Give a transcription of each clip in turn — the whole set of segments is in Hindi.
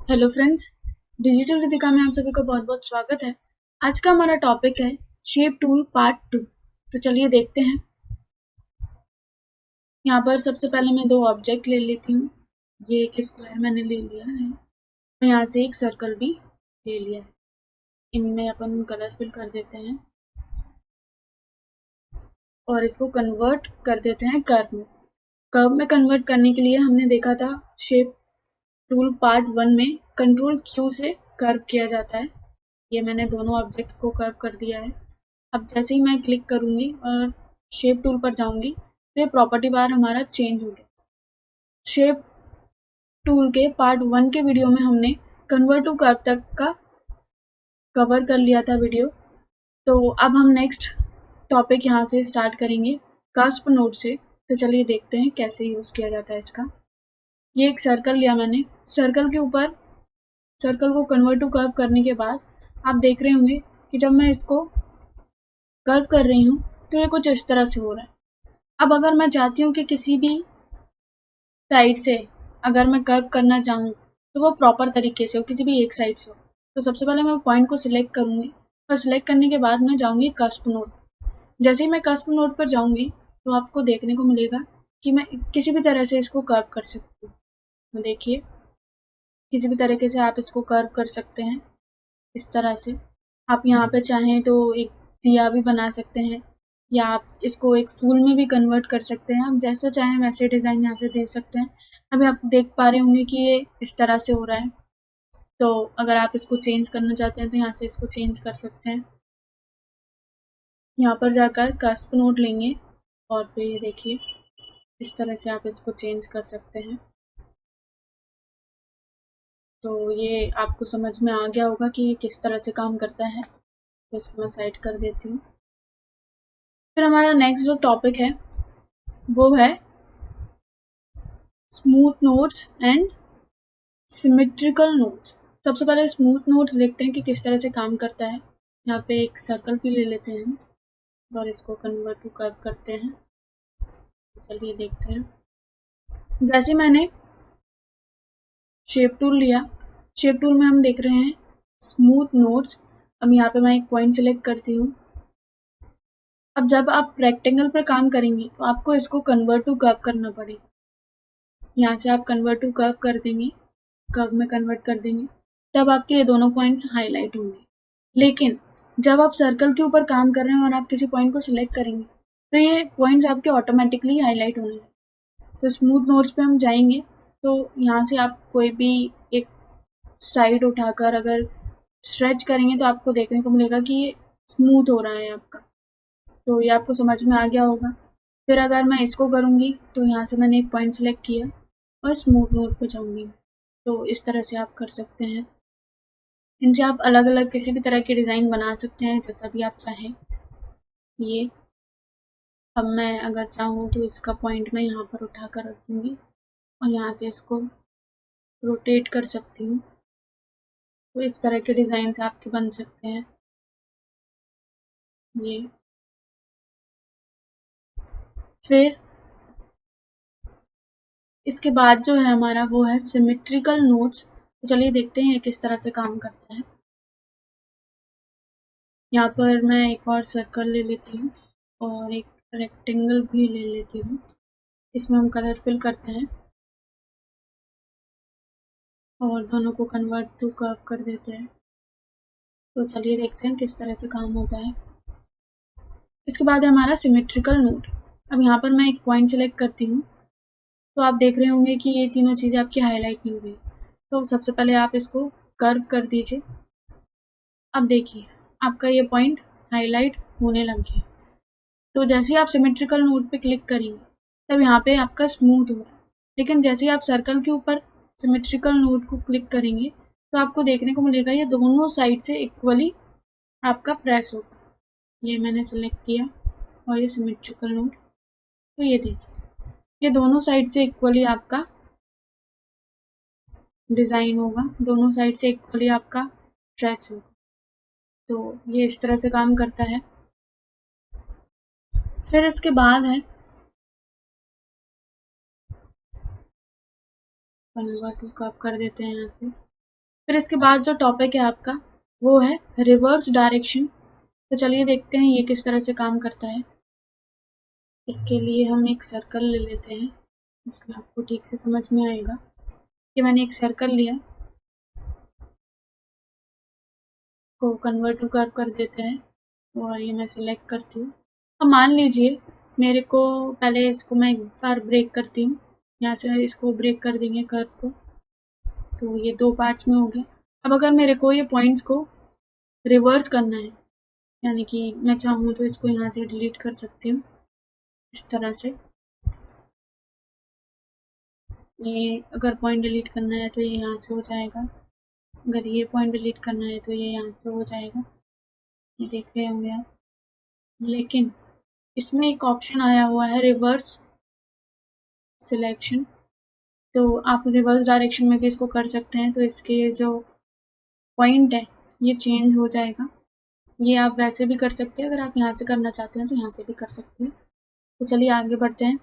हेलो फ्रेंड्स, डिजिटल रितिका में आप सभी का बहुत बहुत स्वागत है। आज का हमारा टॉपिक है शेप टूल पार्ट 2। तो चलिए देखते हैं। यहाँ पर सबसे पहले मैं दो ऑब्जेक्ट ले लेती हूँ। ये एक स्क्वायर मैंने ले लिया है और यहाँ से एक सर्कल भी ले लिया है। इनमें अपन कलर फिल कर देते हैं और इसको कन्वर्ट कर देते हैं कर्व में। कर्व में कन्वर्ट करने के लिए हमने देखा था शेप टूल पार्ट 1 में कंट्रोल क्यू से कर्व किया जाता है। ये मैंने दोनों ऑब्जेक्ट को कर्व कर दिया है। अब जैसे ही मैं क्लिक करूंगी और शेप टूल पर जाऊंगी तो ये प्रॉपर्टी बार हमारा चेंज हो गया। शेप टूल के पार्ट 1 के वीडियो में हमने कन्वर्ट टू कर्व तक का कवर कर लिया था वीडियो। तो अब हम नेक्स्ट टॉपिक यहाँ से स्टार्ट करेंगे कास्प नोड से। तो चलिए देखते हैं कैसे यूज किया जाता है इसका। ये एक सर्कल लिया मैंने। सर्कल के ऊपर सर्कल को कन्वर्ट टू कर्व करने के बाद आप देख रहे होंगे कि जब मैं इसको कर्व कर रही हूँ तो ये कुछ इस तरह से हो रहा है। अब अगर मैं चाहती हूँ कि किसी भी साइड से अगर मैं कर्व करना चाहूँ तो वो प्रॉपर तरीके से हो, किसी भी एक साइड से हो, तो सबसे पहले मैं पॉइंट को सिलेक्ट करूंगी और सिलेक्ट करने के बाद मैं जाऊंगी कस्प नोड। जैसे ही मैं कस्प नोड पर जाऊंगी तो आपको देखने को मिलेगा कि मैं किसी भी तरह से इसको कर्व कर सकती हूँ। तो देखिए, किसी भी तरीके से आप इसको कर्व कर सकते हैं। इस तरह से आप यहाँ पे चाहें तो एक दिया भी बना सकते हैं या आप इसको एक फूल में भी कन्वर्ट कर सकते हैं। आप जैसा चाहें वैसे डिज़ाइन यहाँ से दे सकते हैं। अभी आप देख पा रहे होंगे कि ये इस तरह से हो रहा है। तो अगर आप इसको चेंज करना चाहते हैं तो यहाँ से इसको चेंज कर सकते हैं। यहाँ पर जाकर कस्प नोड लेंगे और फिर ये देखिए इस तरह से आप इसको चेंज कर सकते हैं। तो ये आपको समझ में आ गया होगा कि ये किस तरह से काम करता है। तो इसको मैं साइड कर देती हूँ। फिर हमारा नेक्स्ट जो टॉपिक है वो है smooth nodes and symmetrical nodes. सबसे पहले स्मूथ नोड्स देखते हैं कि किस तरह से काम करता है। यहाँ पे एक सर्कल भी ले लेते हैं और इसको कन्वर्ट टू कर्व करते हैं। चलिए देखते हैं। जैसे मैंने शेप टूल लिया, शेप टूल में हम देख रहे हैं स्मूथ नोड्स। अब यहाँ पे मैं एक पॉइंट सिलेक्ट करती हूँ। अब जब आप रेक्टेंगल पर काम करेंगे तो आपको इसको कन्वर्ट टू कर्व करना पड़ेगा। यहाँ से आप कन्वर्ट टू कर्व कर देंगे, कर्व में कन्वर्ट कर देंगे, तब आपके ये दोनों पॉइंट्स हाईलाइट होंगे। लेकिन जब आप सर्कल के ऊपर काम कर रहे हैं और आप किसी पॉइंट को सिलेक्ट करेंगे तो ये पॉइंट्स आपके ऑटोमेटिकली हाईलाइट होने हैं। तो स्मूथ नोड्स पे हम जाएंगे तो यहाँ से आप कोई भी एक साइड उठाकर अगर स्ट्रेच करेंगे तो आपको देखने को मिलेगा कि ये स्मूथ हो रहा है आपका। तो ये आपको समझ में आ गया होगा। फिर अगर मैं इसको करूँगी तो यहाँ से मैंने एक पॉइंट सिलेक्ट किया और स्मूथ नोड पे जाऊँगी। तो इस तरह से आप कर सकते हैं। इनसे आप अलग अलग किसी भी तरह के डिज़ाइन बना सकते हैं जैसा भी आप चाहें। ये अब मैं अगर चाहूँ तो इसका पॉइंट मैं यहाँ पर उठा कर रख दूँगी और यहाँ से इसको रोटेट कर सकती हूँ। तो इस तरह के डिज़ाइन आपके बन सकते हैं। ये फिर इसके बाद जो है हमारा वो है सिमेट्रिकल नोड्स। तो चलिए देखते हैं ये किस तरह से काम करता है। यहाँ पर मैं एक और सर्कल ले लेती हूँ और एक रेक्टेंगल भी ले लेती हूँ। इसमें हम कलर फिल करते हैं और दोनों को कन्वर्ट टू कर्व कर देते हैं। तो चलिए देखते हैं किस तरह से काम होता है। इसके बाद है हमारा सिमेट्रिकल नोड। अब यहाँ पर मैं एक पॉइंट सिलेक्ट करती हूँ तो आप देख रहे होंगे कि ये तीनों चीज़ें आपकी हाईलाइट नहीं हुई। तो सबसे पहले आप इसको कर्व कर दीजिए। अब देखिए आपका ये पॉइंट हाईलाइट होने लग गया। तो जैसे ही आप सिमेट्रिकल नोड पे क्लिक करेंगे तब यहाँ पे आपका स्मूथ हो रहा है। लेकिन जैसे ही आप सर्कल के ऊपर सिमेट्रिकल नोड को क्लिक करेंगे तो आपको देखने को मिलेगा ये दोनों साइड से इक्वली आपका प्रेस होगा। ये मैंने सिलेक्ट किया और ये सिमेट्रिकल नोड। तो ये देखिए ये दोनों साइड से इक्वली आपका डिज़ाइन होगा, दोनों साइड से इक्वली आपका स्ट्रेच होगा। तो ये इस तरह से काम करता है। फिर इसके बाद है कन्वर्ट टू कर्व कर देते हैं यहाँ से। फिर इसके बाद जो टॉपिक है आपका वो है रिवर्स डायरेक्शन। तो चलिए देखते हैं ये किस तरह से काम करता है। इसके लिए हम एक सर्कल ले लेते हैं, इसमें आपको ठीक से समझ में आएगा कि मैंने एक सर्कल लिया, को कन्वर्ट टू कर्व कर देते हैं और ये मैं सिलेक्ट करती हूँ। अब मान लीजिए मेरे को पहले इसको मैं एक बार ब्रेक करती हूँ, यहाँ से इसको ब्रेक कर देंगे कर्व को, तो ये 2 पार्ट्स में हो गया। अब अगर मेरे को ये पॉइंट्स को रिवर्स करना है, यानी कि मैं चाहूँ तो इसको यहाँ से डिलीट कर सकती हूँ इस तरह से। ये अगर पॉइंट डिलीट करना है तो ये यहाँ से हो जाएगा, अगर ये पॉइंट डिलीट करना है तो ये यहाँ से हो जाएगा, ये देख रहे होंगे आप। लेकिन इसमें एक ऑप्शन आया हुआ है रिवर्स सिलेक्शन, तो आप रिवर्स डायरेक्शन में भी इसको कर सकते हैं। तो इसके जो पॉइंट है ये चेंज हो जाएगा। ये आप वैसे भी कर सकते हैं, अगर आप यहाँ से करना चाहते हैं तो यहाँ से भी कर सकते हैं। तो चलिए आगे बढ़ते हैं।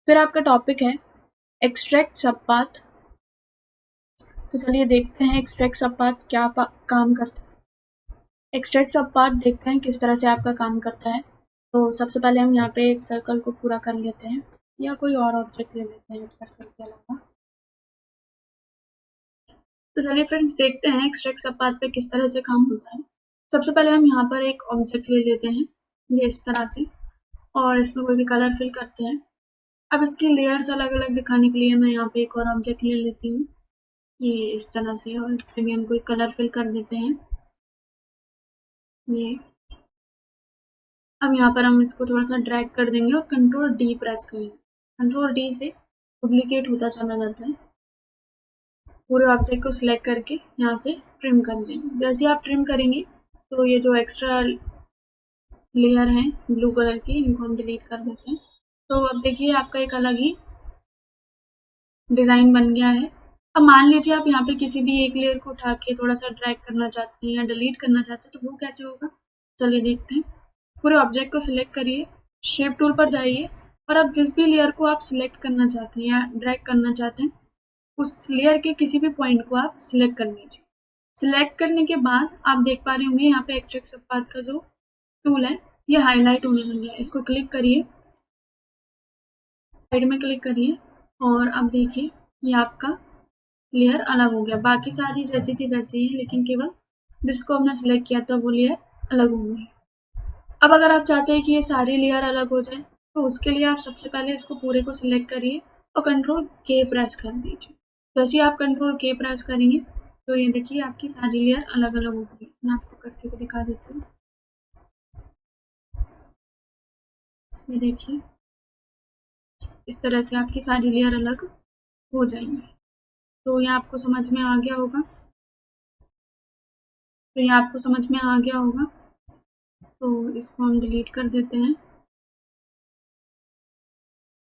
फिर आपका टॉपिक है एक्सट्रैक्ट सबपाथ। तो चलिए देखते हैं एक्सट्रैक्ट सबपाथ क्या काम करता है। एक्सट्रैक्ट सबपाथ देखते हैं किस तरह से आपका काम करता है। तो सबसे पहले हम यहाँ पे इस सर्कल को पूरा कर लेते हैं, या कोई और ऑब्जेक्ट ले लेते हैं सर्कल के अलावा। तो चलिए फ्रेंड्स देखते हैं एक्सट्रैक्ट सबपाथ पे किस तरह से काम होता है। सबसे पहले हम यहाँ पर एक ऑब्जेक्ट ले लेते हैं, ये इस तरह से, और इसमें कोई भी कलर फिल करते हैं। अब इसकी लेयर्स अलग अलग दिखाने के लिए मैं यहाँ पे एक और ऑब्जेक्ट ले लेती हूँ, ये इस तरह से, और इसमें भी हम कोई कलर फिल कर देते हैं ये। अब यहाँ पर हम इसको थोड़ा सा ड्रैग कर देंगे और कंट्रोल डी प्रेस करेंगे। कंट्रोल डी से डुप्लीकेट होता चला जाता है। पूरे ऑब्जेक्ट को सिलेक्ट करके यहाँ से ट्रिम कर देंगे। जैसे आप ट्रिम करेंगे तो ये जो एक्स्ट्रा लेयर है ब्लू कलर की, इनको हम डिलीट कर देते हैं। तो अब देखिए आपका एक अलग ही डिजाइन बन गया है। अब मान लीजिए आप यहाँ पे किसी भी एक लेयर को उठा के थोड़ा सा ड्रैग करना चाहते हैं या डिलीट करना चाहते हैं, तो वो कैसे होगा चलिए देखते हैं। पूरे ऑब्जेक्ट को सिलेक्ट करिए, शेप टूल पर जाइए, और अब जिस भी लेयर को आप सिलेक्ट करना चाहते हैं या ड्रैग करना चाहते हैं, उस लेयर के किसी भी पॉइंट को आप सिलेक्ट कर लीजिए। सिलेक्ट करने के बाद आप देख पा रहे होंगे यहाँ पे एक्सट्रैक्ट सबपाथ का जो टूल है ये हाईलाइट होने लग गया है। इसको क्लिक करिए, साइड में क्लिक करिए, और अब देखिए ये आपका लेयर अलग हो गया। बाकी सारी जैसी थी वैसी ही, लेकिन केवल जिसको हमने सिलेक्ट किया था वो लेयर अलग हो गई। अब अगर आप चाहते हैं कि ये सारी लेयर अलग हो जाए, तो उसके लिए आप सबसे पहले इसको पूरे को सिलेक्ट करिए और कंट्रोल के प्रेस कर दीजिए। जैसे आप कंट्रोल के प्रेस करेंगे तो ये देखिए आपकी सारी लेयर अलग अलग हो गई। मैं आपको करके भी दिखा देती हूँ, ये देखिए इस तरह से आपकी सारी लेयर अलग हो जाएंगी। तो ये आपको समझ में आ गया होगा, तो इसको हम डिलीट कर देते हैं।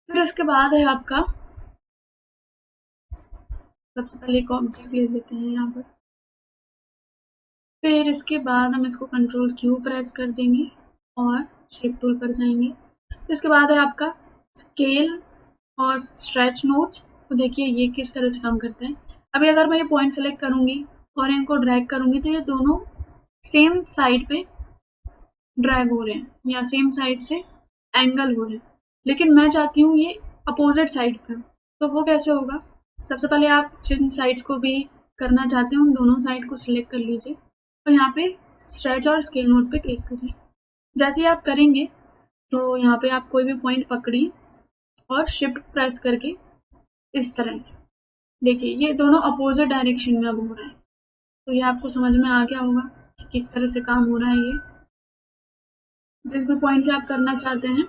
फिर इसके बाद है आपका, सबसे पहले एक ऑब्जेक्ट ले लेते हैं यहाँ पर। फिर इसके बाद हम इसको कंट्रोल क्यू प्रेस कर देंगे और शेप टूल पर जाएंगे। फिर इसके बाद है आपका स्केल और स्ट्रेच नोड्स। तो देखिए ये किस तरह से काम करता है। अभी अगर मैं ये पॉइंट सेलेक्ट करूंगी और इनको ड्रैग करूंगी तो ये दोनों सेम साइड पे ड्रैग हो रहे हैं या सेम साइड से एंगल हो रहे हैं, लेकिन मैं चाहती हूँ ये अपोजिट साइड पे। तो वो कैसे होगा, सबसे पहले आप जिन साइड्स को भी करना चाहते हैं उन दोनों साइड को सिलेक्ट कर लीजिए और यहाँ पे स्ट्रेच और स्केल नोड पे क्लिक करिए। जैसे ही आप करेंगे तो यहाँ पे आप कोई भी पॉइंट पकड़िए और शिफ्ट प्रेस करके इस तरह से देखिए ये दोनों अपोजिट डायरेक्शन में अब हो रहा है। तो ये आपको समझ में आ गया होगा कि किस तरह से काम हो रहा है। ये जिस भी पॉइंट से आप करना चाहते हैं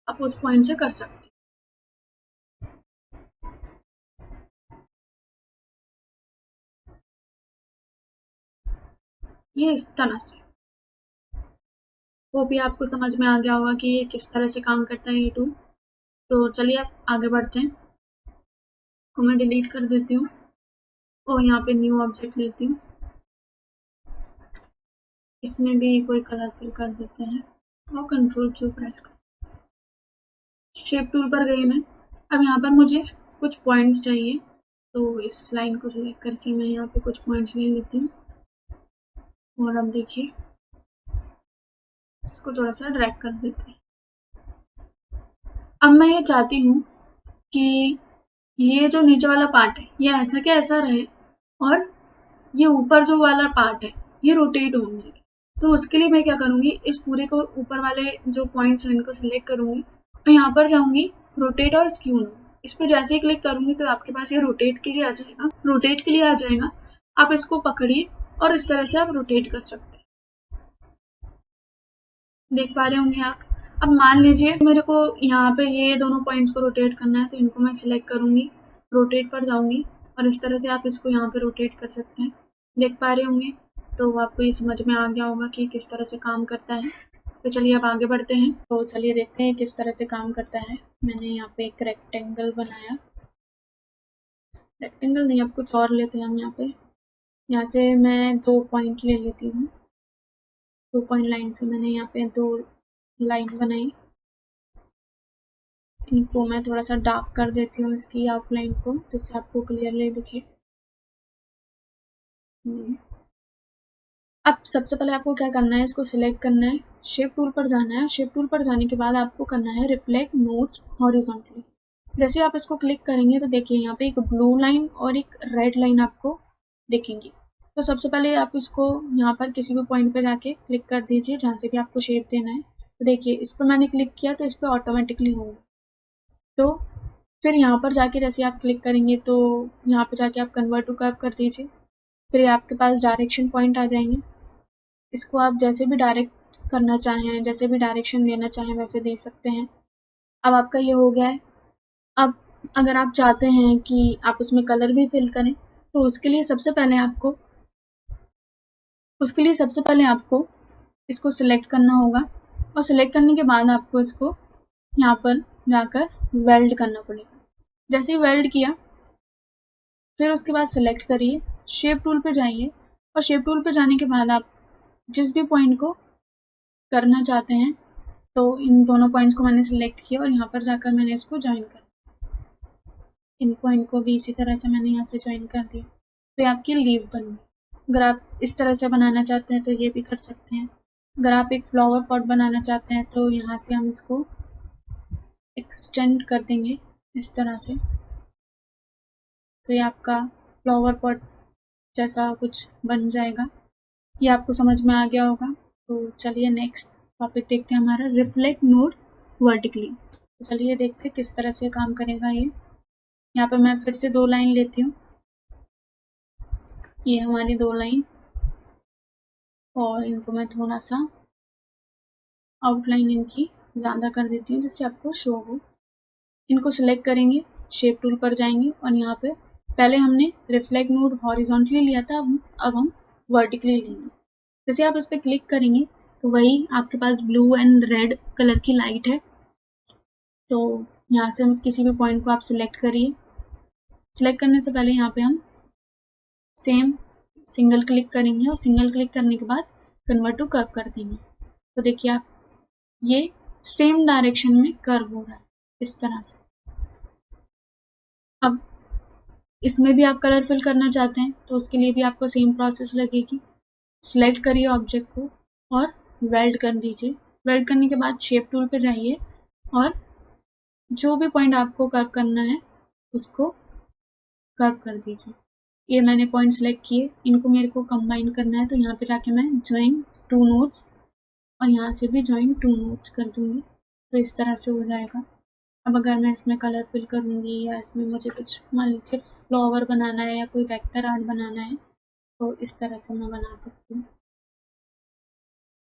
आप उस पॉइंट से कर सकते हैं। ये इस तरह से, वो भी आपको समझ में आ गया होगा कि ये किस तरह से काम करता है ये टूल। तो चलिए आप आगे बढ़ते हैं। को मैं डिलीट कर देती हूँ और यहाँ पे न्यू ऑब्जेक्ट लेती हूँ, इसमें भी कोई कलर फिल कर देते हैं और कंट्रोल क्यू प्रेस कर शेप टूल पर गई मैं। अब यहाँ पर मुझे कुछ पॉइंट्स चाहिए, तो इस लाइन को सिलेक्ट करके मैं यहाँ पे कुछ पॉइंट्स ले लेती हूँ और अब देखिए इसको थोड़ा सा ड्रैग कर देते हैं। अब मैं ये चाहती हूँ कि ये जो नीचे वाला पार्ट है ये ऐसा क्या ऐसा रहे और ये ऊपर जो वाला पार्ट है ये रोटेट होने लगे। तो उसके लिए मैं क्या करूंगी, इस पूरे को ऊपर वाले जो पॉइंट्स हैं इनको सिलेक्ट करूंगी और यहाँ पर जाऊंगी रोटेट और स्क्यू। इस पर जैसे ही क्लिक करूंगी तो आपके पास ये रोटेट के लिए आ जाएगा, रोटेट के लिए आ जाएगा। आप इसको पकड़िए और इस तरह से आप रोटेट कर सकते हैं, देख पा रहे होंगे आप। अब मान लीजिए मेरे को यहाँ पे ये दोनों पॉइंट्स को रोटेट करना है तो इनको मैं सिलेक्ट करूंगी, रोटेट पर जाऊंगी और इस तरह से आप इसको यहाँ पे रोटेट कर सकते हैं, देख पा रहे होंगे। तो आपको ये समझ में आ गया होगा कि किस तरह से काम करता है। तो चलिए अब आगे बढ़ते हैं। तो चलिए देखते हैं किस तरह से काम करता है। मैंने यहाँ पे एक रेक्टेंगल बनाया, रेक्टेंगल नहीं अब कुछ और लेते हैं हम। यहाँ से मैं 2 पॉइंट ले लेती हूँ, 2 पॉइंट लाइन से मैंने यहाँ पे 2 लाइन बनाई। इनको मैं थोड़ा सा डार्क कर देती हूँ इसकी आउटलाइन को, जिससे आपको क्लियरली दिखे। अब सबसे पहले आपको क्या करना है, इसको सिलेक्ट करना है, शेप टूल पर जाना है। शेप टूल पर जाने के बाद आपको करना है रिफ्लेक्ट नोड्स हॉरिजॉन्टली। जैसे आप इसको क्लिक करेंगे तो देखिए यहाँ पे एक ब्लू लाइन और एक रेड लाइन आपको दिखेंगी। तो सबसे पहले आप इसको यहाँ पर किसी भी पॉइंट पे जाके क्लिक कर दीजिए जहाँ से भी आपको शेप देना है। तो देखिए इस पर मैंने क्लिक किया तो इस पर ऑटोमेटिकली होगा। तो फिर यहाँ पर जाके जैसे आप क्लिक करेंगे तो यहाँ पर जाके आप कन्वर्ट टू कर्व कर दीजिए। फिर आपके पास डायरेक्शन पॉइंट आ जाएंगे, इसको आप जैसे भी डायरेक्ट करना चाहें, जैसे भी डायरेक्शन देना चाहें वैसे दे सकते हैं। अब आपका ये हो गया है। अब अगर आप चाहते हैं कि आप इसमें कलर भी फिल करें तो उसके लिए सबसे पहले आपको इसको सिलेक्ट करना होगा और सिलेक्ट करने के बाद आपको इसको यहाँ पर जाकर वेल्ड करना पड़ेगा। जैसे ही वेल्ड किया फिर उसके बाद सिलेक्ट करिए, शेप टूल पे जाइए और शेप टूल पे जाने के बाद आप जिस भी पॉइंट को करना चाहते हैं, तो इन दोनों पॉइंट्स को मैंने सिलेक्ट किया और यहाँ पर जाकर मैंने इसको ज्वाइन कर, इन पॉइंट को भी इसी तरह से मैंने यहाँ से ज्वाइन कर दिया। तो आपकी लीव बन गई। अगर आप इस तरह से बनाना चाहते हैं तो ये भी कर सकते हैं। अगर आप एक फ्लावर पॉट बनाना चाहते हैं तो यहाँ से हम इसको एक्सटेंड कर देंगे इस तरह से, तो ये आपका फ्लावर पॉट जैसा कुछ बन जाएगा। ये आपको समझ में आ गया होगा। तो चलिए नेक्स्ट टॉपिक देखते हैं हमारा रिफ्लेक्ट नोड वर्टिकली। तो चलिए देखते हैं किस तरह से काम करेगा ये। यहाँ पे मैं फिर से 2 लाइन लेती हूँ, ये हमारी 2 लाइन और इनको मैं थोड़ा सा आउटलाइन इनकी ज़्यादा कर देती हूँ जिससे आपको शो हो। इनको सिलेक्ट करेंगे, शेप टूल पर जाएंगे और यहाँ पे पहले हमने रिफ्लेक्ट नोड हॉरिजॉन्टली लिया था, अब हम वर्टिकली लेंगे। जैसे आप इस पर क्लिक करेंगे तो वही आपके पास ब्लू एंड रेड कलर की लाइट है। तो यहाँ से हम किसी भी पॉइंट को आप सिलेक्ट करिए। सिलेक्ट करने से पहले यहाँ पे हम सेम सिंगल क्लिक करेंगे और सिंगल क्लिक करने के बाद कन्वर्ट टू कर्व कर देंगे। तो देखिए आप ये सेम डायरेक्शन में कर्व हो रहा है इस तरह से। अब इसमें भी आप कलर फिल करना चाहते हैं तो उसके लिए भी आपको सेम प्रोसेस लगेगी। सिलेक्ट करिए ऑब्जेक्ट को और वेल्ड कर दीजिए। वेल्ड करने के बाद शेप टूल पे जाइए और जो भी पॉइंट आपको कर्व करना है उसको कर्व कर दीजिए। ये मैंने पॉइंट सेलेक्ट किए, इनको मेरे को कंबाइन करना है तो यहाँ पे जाके मैं ज्वाइन 2 नोड्स और यहाँ से भी ज्वाइन 2 नोड्स कर दूंगी। तो इस तरह से हो जाएगा। अब अगर मैं इसमें कलर फिल करूंगी या इसमें मुझे कुछ मान लीजिए फ्लावर बनाना है या कोई वेक्टर आर्ट बनाना है तो इस तरह से मैं बना सकती हूँ।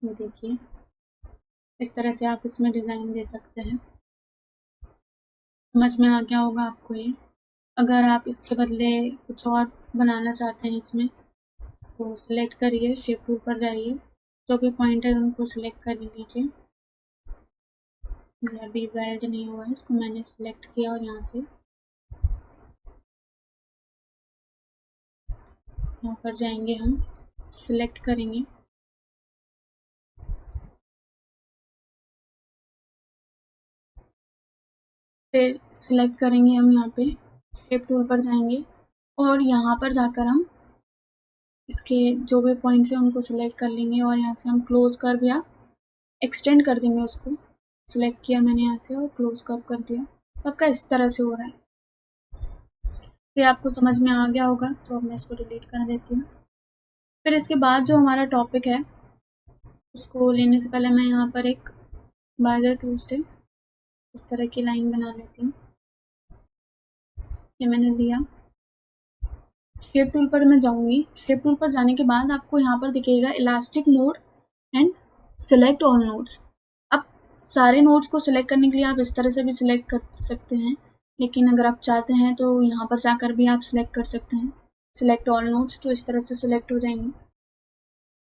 ये देखिए इस तरह से आप इसमें डिज़ाइन दे सकते हैं। समझ में आ गया होगा आपको ये। अगर आप इसके बदले कुछ और बनाना चाहते हैं इसमें तो सिलेक्ट करिए, शेप टूल पर जाइए, जो भी पॉइंट है उनको सिलेक्ट कर लीजिए। ये अभी वेल्ड नहीं हुआ है, इसको मैंने सिलेक्ट किया और यहाँ से यहाँ पर जाएंगे, हम सिलेक्ट करेंगे, फिर सिलेक्ट करेंगे हम यहाँ पे शेप टूल पर जाएंगे और यहाँ पर जाकर हम इसके जो भी पॉइंट्स हैं उनको सिलेक्ट कर लेंगे और यहाँ से हम क्लोज कर्व या एक्सटेंड कर देंगे उसको। सिलेक्ट किया मैंने यहाँ से और क्लोज कर्व कर दिया, तो आपका इस तरह से हो रहा है। फिर आपको समझ में आ गया होगा, तो अब मैं इसको डिलीट कर देती हूँ। फिर इसके बाद जो हमारा टॉपिक है उसको लेने से पहले मैं यहाँ पर एक बाइजर टूल से इस तरह की लाइन बना लेती हूँ। ये मैंने लिया। शेप टूल पर मैं जाऊंगी। शेप टूल पर जाने के बाद आपको यहाँ पर दिखेगा elastic node and select all nodes. अब सारे नोड्स को सिलेक्ट करने के लिए आप इस तरह से भी सिलेक्ट कर सकते हैं, लेकिन अगर आप चाहते हैं तो यहाँ पर जाकर भी आप सिलेक्ट कर सकते हैं सिलेक्ट ऑल नोड्स, तो इस तरह से सिलेक्ट हो जाएंगे।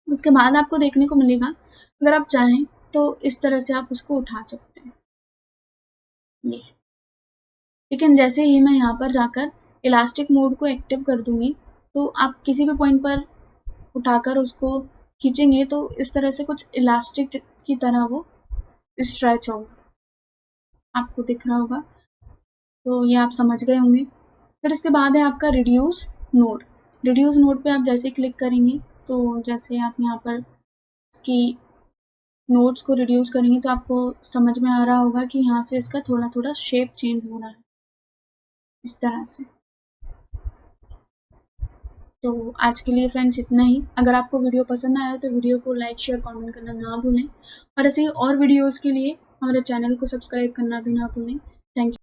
उसके बाद आपको देखने को मिलेगा, अगर आप चाहें तो इस तरह से आप उसको उठा सकते हैं ये। लेकिन जैसे ही मैं यहाँ पर जाकर इलास्टिक मोड को एक्टिव कर दूंगी तो आप किसी भी पॉइंट पर उठाकर उसको खींचेंगे तो इस तरह से कुछ इलास्टिक की तरह वो स्ट्रेच होगा, आपको दिख रहा होगा। तो ये आप समझ गए होंगे। फिर इसके बाद है आपका रिड्यूस नोड। रिड्यूस नोड पे आप जैसे क्लिक करेंगे तो जैसे आप यहाँ पर इसकी नोड्स को रिड्यूस करेंगे तो आपको समझ में आ रहा होगा कि यहाँ से इसका थोड़ा थोड़ा शेप चेंज हो रहा है इस तरह से। तो आज के लिए फ्रेंड्स इतना ही। अगर आपको वीडियो पसंद आया तो वीडियो को लाइक शेयर कमेंट करना ना भूलें और ऐसे ही और वीडियोस के लिए हमारे चैनल को सब्सक्राइब करना भी ना भूलें। Thank you.